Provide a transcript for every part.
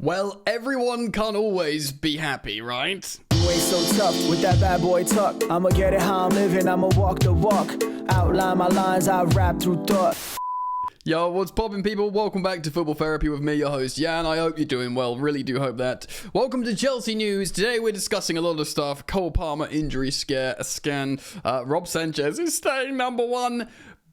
Well, everyone can't always be happy, right? You ain't so tough with that bad boy tuck. I'ma get it how I'm living, I'ma walk the walk. Outline my lines, I rap through thought. Yo, what's poppin', people? Welcome back to Football Therapy with me, your host, Jan. I hope you're doing well. Really do hope that. Welcome to Chelsea News. Today we're discussing a lot of stuff. Cole Palmer injury scare, a scan. Rob Sanchez is staying number one.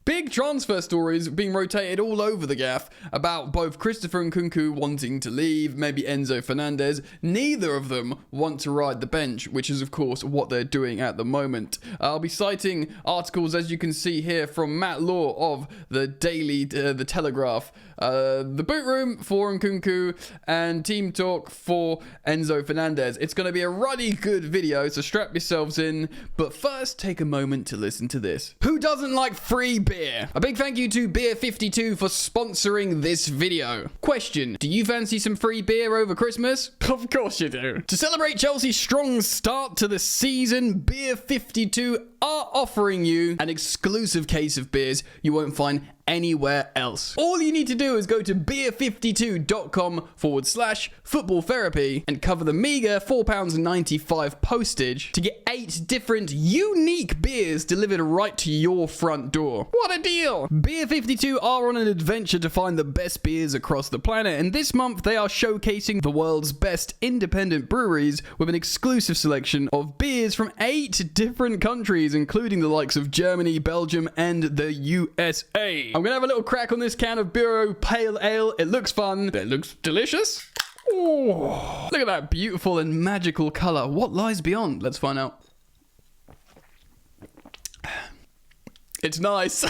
Big transfer stories being rotated all over the gaff about both Christopher and Kungu wanting to leave, maybe Enzo Fernandez. Neither of them want to ride the bench, which is, of course, what they're doing at the moment. I'll be citing articles, as you can see here, from Matt Law of the The Telegraph, the Boot Room for Kungu, and Team Talk for Enzo Fernandez. It's going to be a ruddy good video, so strap yourselves in. But first, take a moment to listen to this. Who doesn't like free beer? A big thank you to Beer 52 for sponsoring this video. Question: do you fancy some free beer over Christmas? Of course you do. To celebrate Chelsea's strong start to the season, Beer 52 are offering you an exclusive case of beers you won't find anywhere else. All you need to do is go to beer52.com/football therapy and cover the meager £4.95 postage to get 8 different unique beers delivered right to your front door. What a deal! Beer 52 are on an adventure to find the best beers across the planet, and this month they are showcasing the world's best independent breweries with an exclusive selection of beers from 8 different countries, including the likes of Germany, Belgium, and the USA. I'm gonna have a little crack on this can of Bureau Pale Ale. It looks fun. It looks delicious. Oh, look at that beautiful and magical color. What lies beyond? Let's find out. It's nice.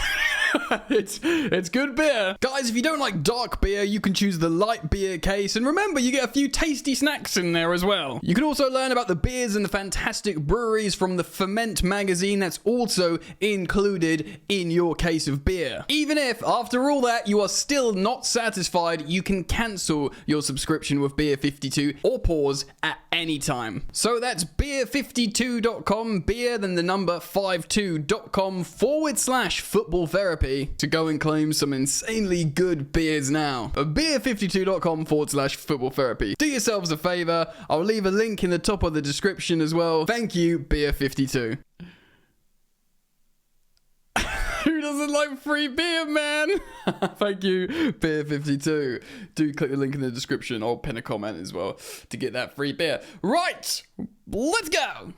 It's good beer. Guys, if you don't like dark beer, you can choose the light beer case. And remember, you get a few tasty snacks in there as well. You can also learn about the beers and the fantastic breweries from the Ferment magazine that's also included in your case of beer. Even if, after all that, you are still not satisfied, you can cancel your subscription with Beer 52 or pause at any time. So that's beer52.com, beer, then the number 52.com/football therapy to go and claim some insanely good beers now. beer52.com/football therapy. Do yourselves a favor. I'll leave a link in the top of the description as well. Thank you, Beer52. Who doesn't like free beer, man? Thank you, Beer52. Do click the link in the description or pin a comment as well to get that free beer. Right, let's go.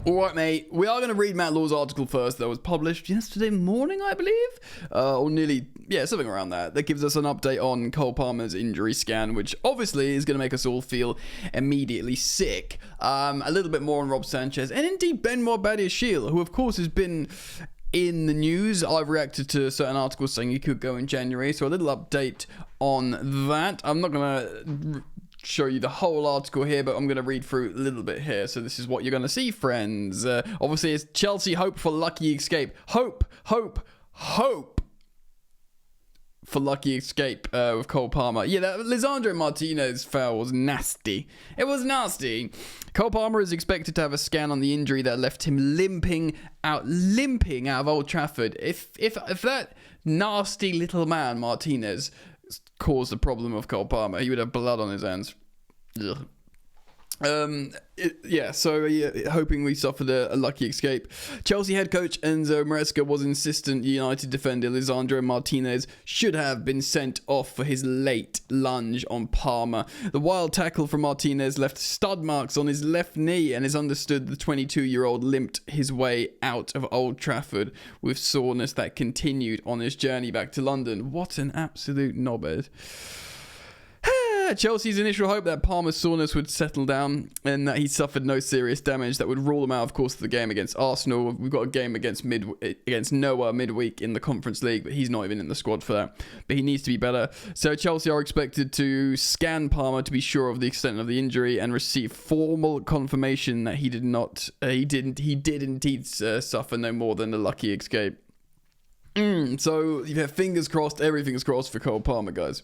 Alright, mate, we are going to read Matt Law's article first that was published yesterday morning, I believe, or nearly, yeah, something around that. That gives us an update on Cole Palmer's injury scan, which obviously is going to make us all feel immediately sick. A little bit more on Rob Sanchez, and indeed Benoit Badiashile, who of course has been in the news. I've reacted to certain articles saying he could go in January, so a little update on that. I'm not going to show you the whole article here, but I'm going to read through a little bit here. So this is what you're going to see, friends. Obviously, it's Chelsea hope for lucky escape. Hope for lucky escape with Cole Palmer. Yeah, that Lisandro Martinez foul was nasty. It was nasty. Cole Palmer is expected to have a scan on the injury that left him limping out of Old Trafford. If that nasty little man Martinez caused the problem of Cole Palmer, he would have blood on his hands. Ugh. Hoping we suffered a lucky escape. Chelsea head coach Enzo Fernandez was insistent United defender Lisandro Martinez should have been sent off for his late lunge on Palmer. The wild tackle from Martinez left stud marks on his left knee, and it's understood the 22-year-old limped his way out of Old Trafford with soreness that continued on his journey back to London. What an absolute knobhead. Chelsea's initial hope that Palmer's soreness would settle down and that he suffered no serious damage that would rule him out, of course, of the game against Arsenal. We've got a game against Noah midweek in the Conference League, but he's not even in the squad for that. But he needs to be better. So Chelsea are expected to scan Palmer to be sure of the extent of the injury and receive formal confirmation that he did indeed suffer no more than a lucky escape. So fingers crossed, everything's crossed for Cole Palmer, guys.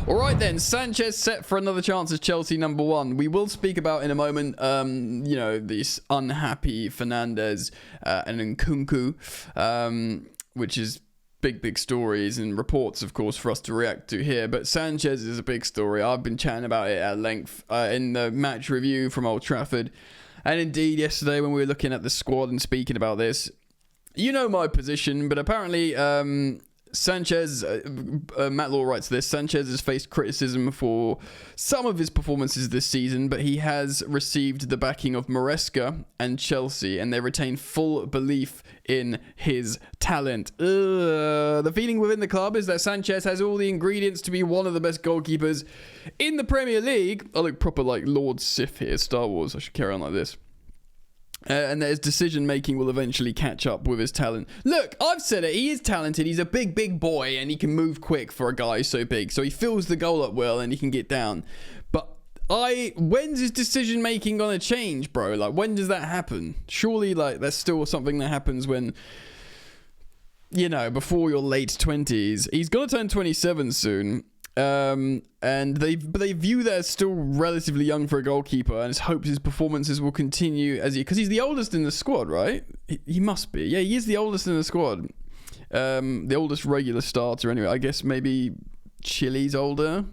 Alright then, Sanchez set for another chance as Chelsea number one. We will speak about in a moment, this unhappy Fernandez and Kungu, which is big stories and reports, of course, for us to react to here. But Sanchez is a big story. I've been chatting about it at length in the match review from Old Trafford. And indeed, yesterday when we were looking at the squad and speaking about this, you know my position, but apparently Sanchez, Matt Law writes this, Sanchez has faced criticism for some of his performances this season, but he has received the backing of Maresca and Chelsea, and they retain full belief in his talent. The feeling within the club is that Sanchez has all the ingredients to be one of the best goalkeepers in the Premier League. I look proper like Lord Sith here, Star Wars. I should carry on like this. And that his decision-making will eventually catch up with his talent. Look, I've said it. He is talented. He's a big boy, and he can move quick for a guy so big. So he fills the goal up well, and he can get down. But when's his decision-making going to change, bro? Like, when does that happen? Surely, like, that's still something that happens when, you know, before your late 20s. He's going to turn 27 soon. And they view that as still relatively young for a goalkeeper, and it's hoped his performances will continue because he's the oldest in the squad, right? He must be. Yeah, he is the oldest in the squad. The oldest regular starter, anyway. I guess maybe Chile's older.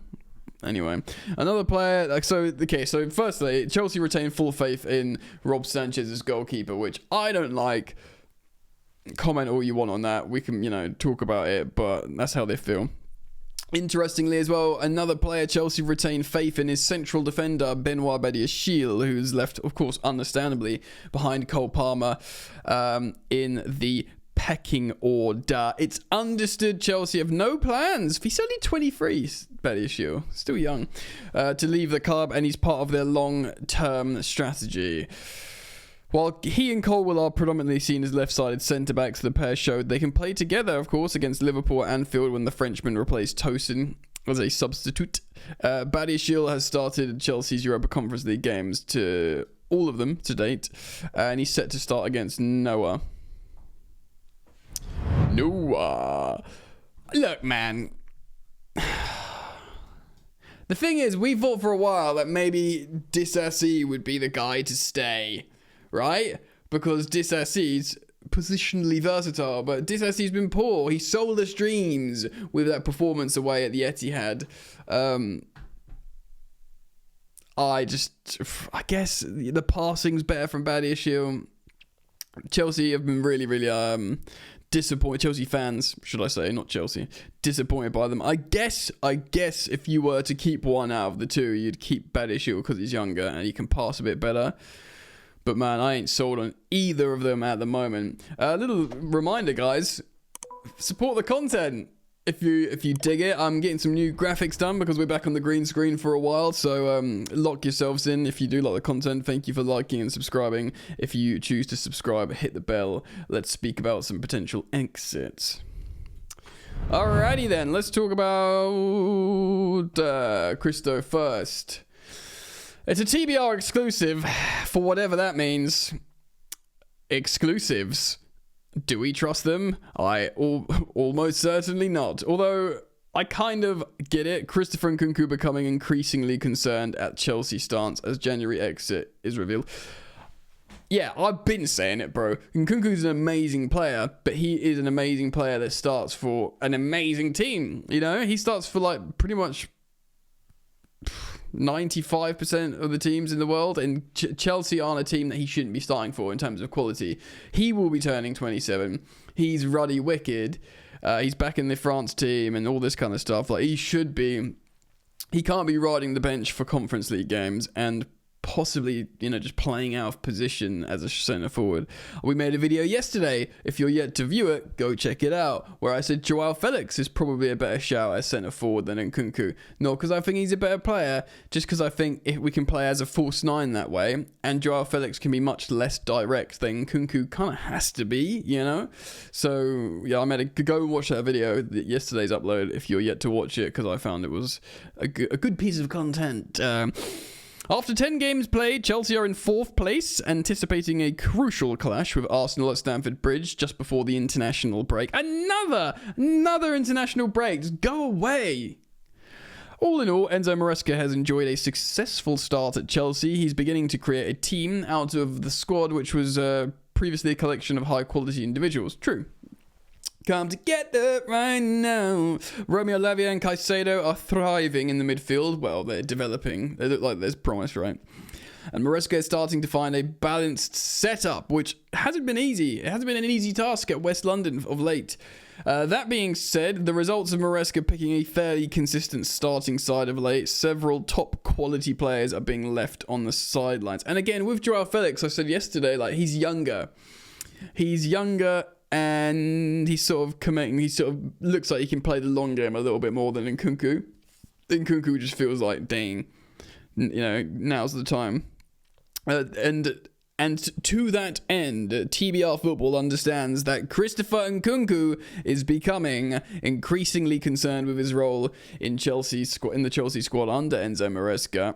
Anyway, another player. So firstly, Chelsea retain full faith in Rob Sanchez as goalkeeper, which I don't like. Comment all you want on that. We can, talk about it, but that's how they feel. Interestingly as well, another player Chelsea retained faith in is central defender Benoit Badiashile, who's left, of course, understandably, behind Cole Palmer in the pecking order. It's understood Chelsea have no plans. He's only 23, Badiashile, still young, to leave the club, and he's part of their long-term strategy. While he and Colwell are predominantly seen as left-sided centre-backs, the pair showed they can play together, of course, against Liverpool at Anfield when the Frenchman replaced Tosin as a substitute. Badiashile has started Chelsea's Europa Conference League games, to all of them to date, and he's set to start against Noah. Look, man. The thing is, we thought for a while that maybe Disasi would be the guy to stay. Right? Because Disasi's positionally versatile, but Disasi's been poor. He sold us dreams with that performance away at the Etihad. I guess the passing's better from Badiashile. Chelsea have been really disappointed. Chelsea fans, should I say, not Chelsea, disappointed by them. I guess if you were to keep one out of the two, you'd keep Badiashile because he's younger and he can pass a bit better. But man, I ain't sold on either of them at the moment. A little reminder, guys, support the content. If you dig it, I'm getting some new graphics done because we're back on the green screen for a while. So lock yourselves in if you do like the content. Thank you for liking and subscribing. If you choose to subscribe, hit the bell. Let's speak about some potential exits. Alrighty then, let's talk about Christo first. It's a TBR exclusive, for whatever that means. Exclusives. Do we trust them? Almost certainly not. Although, I kind of get it. Christopher and Kungu becoming increasingly concerned at Chelsea stance as January exit is revealed. Yeah, I've been saying it, bro. Nkunku's an amazing player, but he is an amazing player that starts for an amazing team. He starts for like pretty much 95% of the teams in the world, and Chelsea aren't a team that he shouldn't be starting for in terms of quality. He will be turning 27. He's ruddy wicked. He's back in the France team and all this kind of stuff. Like, he can't be riding the bench for Conference League games and possibly, just playing out of position as a centre forward. We made a video yesterday. If you're yet to view it, go check it out, where I said Joao Felix is probably a better shout as centre forward than Nkunku. Not because I think he's a better player, just because I think if we can play as a false nine that way, and Joao Felix can be much less direct than Kungu kind of has to be, So, yeah, I made go and watch that video, yesterday's upload, if you're yet to watch it, because I found it was a good piece of content. After 10 games played, Chelsea are in 4th place, anticipating a crucial clash with Arsenal at Stamford Bridge just before the international break. Another international break. Just go away. All in all, Enzo Maresca has enjoyed a successful start at Chelsea. He's beginning to create a team out of the squad, which was previously a collection of high-quality individuals. True. Come together right now. Romeo Lavia and Caicedo are thriving in the midfield. Well, they're developing. They look like there's promise, right? And Maresca is starting to find a balanced setup, which hasn't been easy. It hasn't been an easy task at West London of late. That being said, the results of Maresca picking a fairly consistent starting side of late, several top quality players are being left on the sidelines. And again, with Joao Felix, I said yesterday, like, he's younger. And he's sort of committing. He sort of looks like he can play the long game a little bit more than Kungu. Kungu just feels like, dang, now's the time. And to that end, TBR Football understands that Christopher Nkunku is becoming increasingly concerned with his role in the Chelsea squad under Enzo Maresca.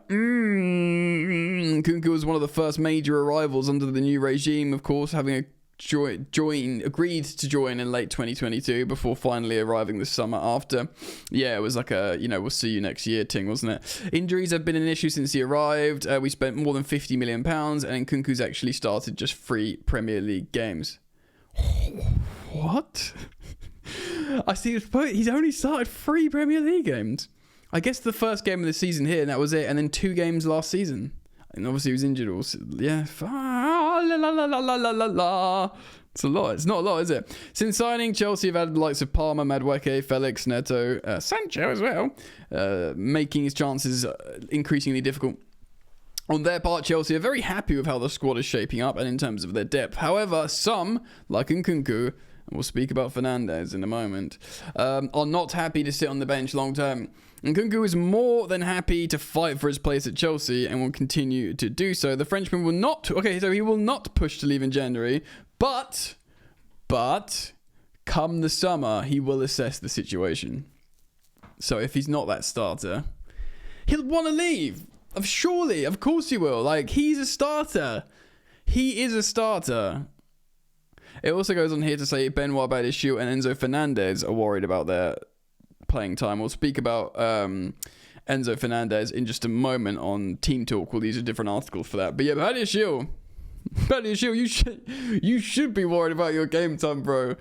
Nkunku was one of the first major arrivals under the new regime, of course, having agreed to join in late 2022 before finally arriving this summer after. Yeah, it was like a, we'll see you next year ting, wasn't it? Injuries have been an issue since he arrived. We spent more than £50 million, and Nkunku's actually started just 3 Premier League games. What? I see he's only started 3 Premier League games. I guess the first game of the season here, and that was it, and then 2 games last season. And obviously he was injured also. Yeah. It's a lot. It's not a lot, is it? Since signing, Chelsea have added the likes of Palmer, Madueke, Felix, Neto, Sanchez as well, making his chances increasingly difficult. On their part, Chelsea are very happy with how the squad is shaping up and in terms of their depth. However, some, like Nkunku, and we'll speak about Fernandez in a moment, are not happy to sit on the bench long term. Kungu is more than happy to fight for his place at Chelsea and will continue to do so. The Frenchman will not... he will not push to leave in January, but come the summer, he will assess the situation. So if he's not that starter, he'll want to leave. Surely, of course he will. Like, he's a starter. He is a starter. It also goes on here to say Benoit Badiashile and Enzo Fernandez are worried about their playing time. We'll speak about Enzo Fernandez in just a moment on Team Talk. Well, these are different articles for that. But yeah, Badiashile, you should be worried about your game time, bro.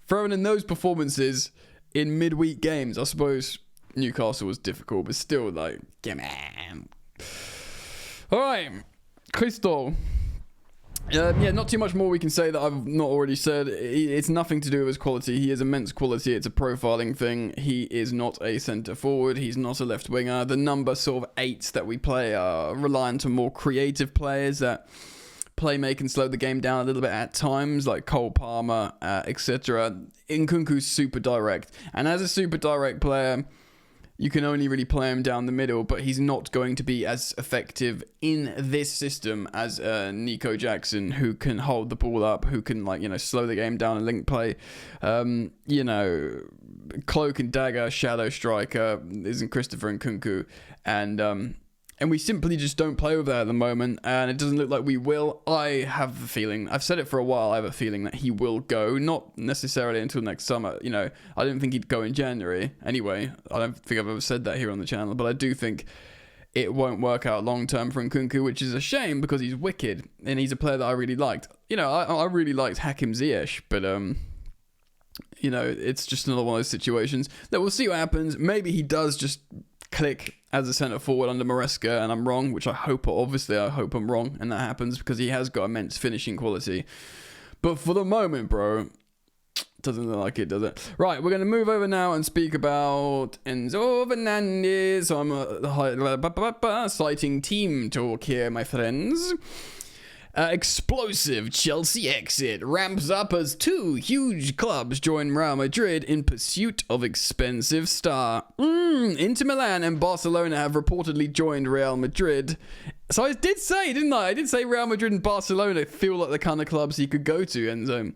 Throwing in those performances in midweek games. I suppose Newcastle was difficult, but still, like, come on. All right, Crystal. Not too much more we can say that I've not already said. It's nothing to do with his quality. He is immense quality. It's a profiling thing. He is not a centre forward. He's not a left winger. The number sort of 8s that we play are reliant on more creative players that make and slow the game down a little bit at times, like Cole Palmer, etc. Nkunku's super direct. And as a super direct player, you can only really play him down the middle, but he's not going to be as effective in this system as Nico Jackson, who can hold the ball up, who can slow the game down and link play. Cloak and dagger, shadow striker isn't Christopher Nkunku, and we simply just don't play with that at the moment, and it doesn't look like we will. I have a feeling, I've said it for a while, I have a feeling that he will go, not necessarily until next summer. I didn't think he'd go in January. Anyway, I don't think I've ever said that here on the channel, but I do think it won't work out long term for Nkunku, which is a shame because he's wicked, and he's a player that I really liked. I really liked Hakim Ziyech, but it's just another one of those situations that we'll see what happens. Maybe he does just click as a centre forward under Maresca and I'm wrong, which I hope I'm wrong and that happens because he has got immense finishing quality. But for the moment, bro, doesn't look like it, does it? Right, we're going to move over now and speak about Enzo Fernandez. So I'm citing Team Talk here, my friends. Explosive Chelsea exit ramps up as 2 huge clubs join Real Madrid in pursuit of expensive star. Inter Milan and Barcelona have reportedly joined Real Madrid. So I did say, didn't I? I did say Real Madrid and Barcelona feel like the kind of clubs he could go to, Enzo.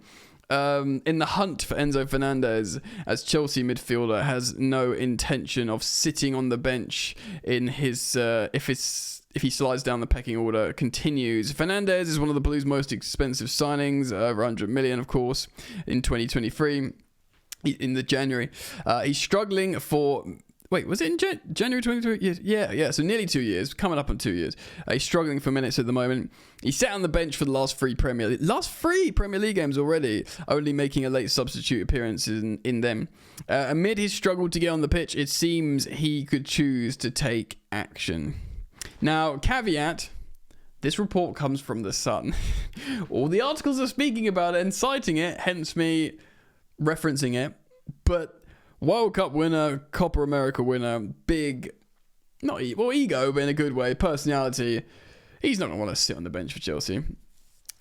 In the hunt for Enzo Fernandez, as Chelsea midfielder has no intention of sitting on the bench in his if he slides down the pecking order continues. Fernandez is one of the Blues' most expensive signings, over 100 million, of course, in 2023, in the January. He's struggling for Wait, was it in January 2023? Yeah. So nearly 2 years, coming up on 2 years. He's struggling for minutes at the moment. He sat on the bench for the last three Premier League games already, only making a late substitute appearance in them. Amid his struggle to get on the pitch, it seems he could choose to take action. Now, caveat, this report comes from The Sun. All the articles are speaking about it and citing it, hence me referencing it. But World Cup winner, Copa America winner, big, ego, but in a good way, personality. He's not going to want to sit on the bench for Chelsea.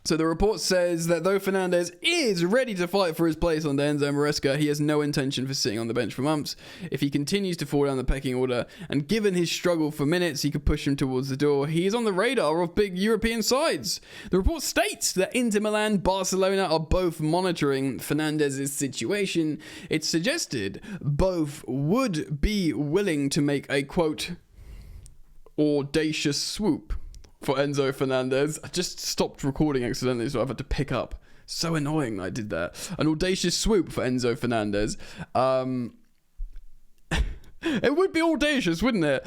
So the report says that though Fernandez is ready to fight for his place under Enzo Maresca, he has no intention for sitting on the bench for months. If he continues to fall down the pecking order, and given his struggle for minutes, he could push him towards the door. He is on the radar of big European sides. The report states that Inter Milan, Barcelona are both monitoring Fernandez's situation. It's suggested both would be willing to make a, quote, audacious swoop for Enzo Fernandez. I just stopped recording accidentally, so I've had to pick up. So annoying that I did that. An audacious swoop for Enzo Fernandez. It would be audacious, wouldn't it?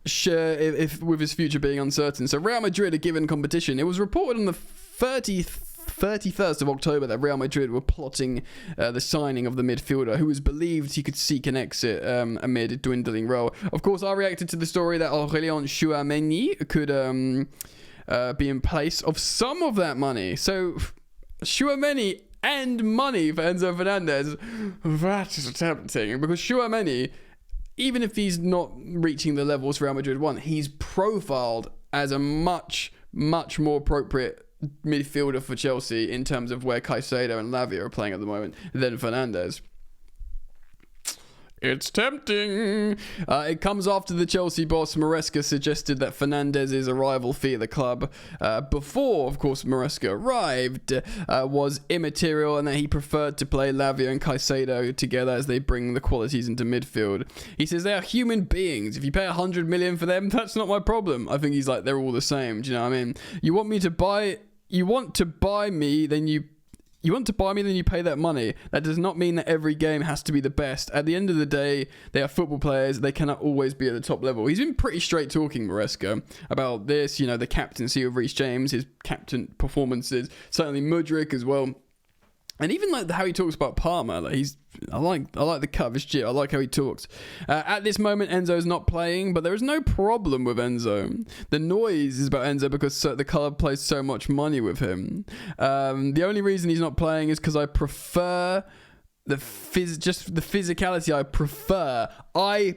Sure, if with his future being uncertain. So Real Madrid are given competition. It was reported on the 31st of October that Real Madrid were plotting the signing of the midfielder, who was believed he could seek an exit amid a dwindling role. Of course, I reacted to the story that Aurélien Tchouameni could be in place of some of that money. So Tchouameni and money for Enzo Fernandez, that is tempting, because Tchouameni, even if he's not reaching the levels Real Madrid want, he's profiled as a much more appropriate midfielder for Chelsea in terms of where Caicedo and Lavia are playing at the moment than Fernandez. It's tempting. It comes after the Chelsea boss Maresca suggested that Fernandez's arrival fee at the club, before, of course, Maresca arrived, was immaterial, and that he preferred to play Lavia and Caicedo together as they bring the qualities into midfield. He says they are human beings. If you pay 100 million for them, that's not my problem. I think he's like, they're all the same. Do you know what I mean? You want to buy me, then you pay that money. That does not mean that every game has to be the best. At the end of the day, they are football players. They cannot always be at the top level. He's been pretty straight talking, Maresca, about this, the captaincy of Reece James, his captain performances, certainly Mudryk as well. And even like how he talks about Palmer, I like the cut of his jib. I like how he talks. At this moment, Enzo's not playing, but there is no problem with Enzo. The noise is about Enzo because the club plays so much money with him. The only reason he's not playing is because I prefer the physicality. I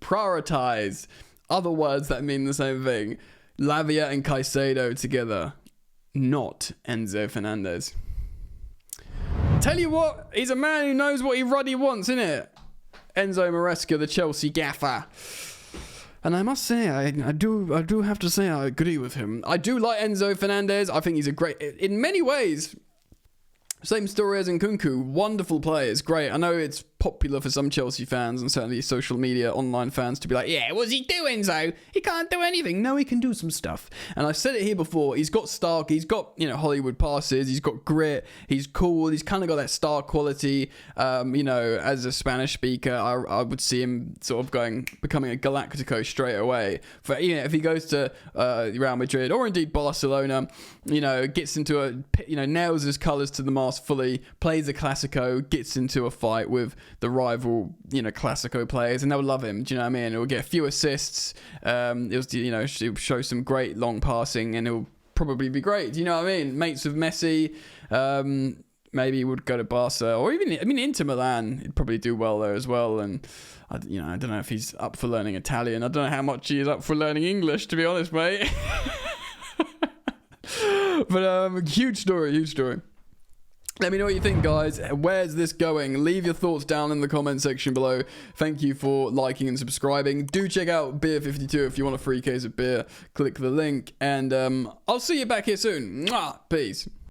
prioritize. Other words that mean the same thing. Lavia and Caicedo together. Not Enzo Fernandez. Tell you what, he's a man who knows what he ruddy wants, innit? Enzo Maresca, the Chelsea gaffer. And I must say, I do have to say I agree with him. I do like Enzo Fernandez. I think he's a great, in many ways, same story as in Kungu. Wonderful players, great. I know it's popular for some Chelsea fans and certainly social media online fans to be like, yeah, what's he doing, though? He can't do anything. No, he can do some stuff. And I've said it here before. He's got star, he's got, Hollywood passes. He's got grit. He's cool. He's kind of got that star quality. As a Spanish speaker, I would see him sort of becoming a Galactico straight away. For if he goes to Real Madrid or indeed Barcelona, gets into nails his colours to the mast fully, plays a Clasico, gets into a fight with the rival, Clasico players, and they'll love him. Do you know what I mean? He'll get a few assists. He'll show some great long passing, and he'll probably be great. Do you know what I mean? Mates with Messi. Maybe he would go to Barca, or even Inter Milan. He'd probably do well there as well. And I don't know if he's up for learning Italian. I don't know how much he is up for learning English, to be honest, mate. But huge story. Let me know what you think, guys. Where's this going? Leave your thoughts down in the comment section below. Thank you for liking and subscribing. Do check out Beer 52 if you want a free case of beer. Click the link, and I'll see you back here soon. Mwah! Peace.